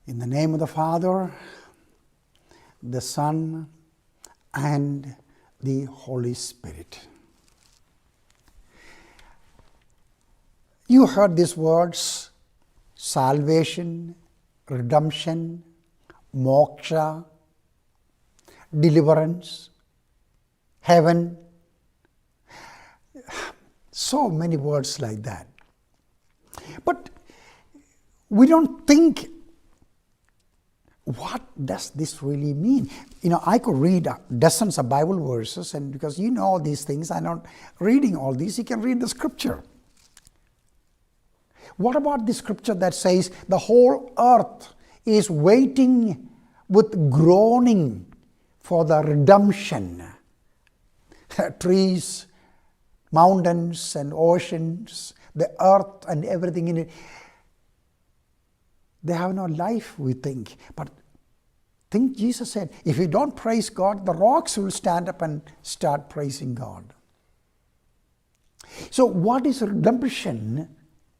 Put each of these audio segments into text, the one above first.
In the name of the Father, the Son, and the Holy Spirit. You heard these words: salvation, redemption, moksha, deliverance, heaven. So many words like that. But we don't think, what does this really mean? I could read dozens of Bible verses, and because you know these things, I'm not reading all these. You can read the scripture. What about the scripture that says the whole earth is waiting with groaning for the redemption? Trees, mountains and oceans, the earth and everything in it, they have no life, we think. But think Jesus said, if you don't praise God, the rocks will stand up and start praising God. So what is redemption,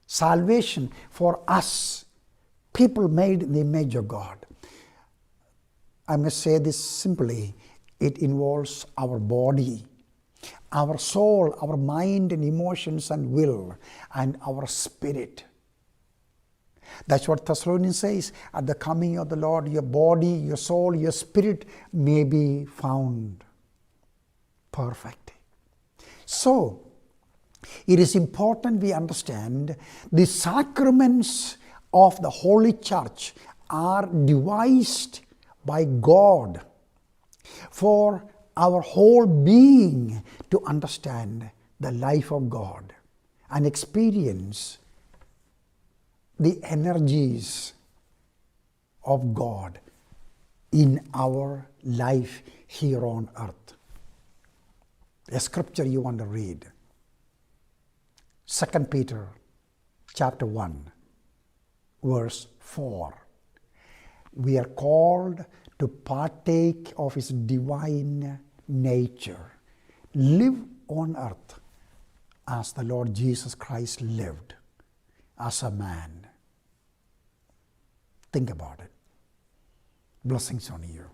salvation for us, people made in the image of God? I must say this simply, it involves our body, our soul, our mind and emotions and will, and our spirit. That's what Thessalonians says, at the coming of the Lord, your body, your soul, your spirit may be found perfect. So, it is important we understand the sacraments of the Holy Church are devised by God for our whole being to understand the life of God and experience the energies of God in our life here on earth. A scripture you want to read. 2 Peter chapter 1, verse 4. We are called to partake of His divine nature. Live on earth as the Lord Jesus Christ lived as a man. Think about it. Blessings on you.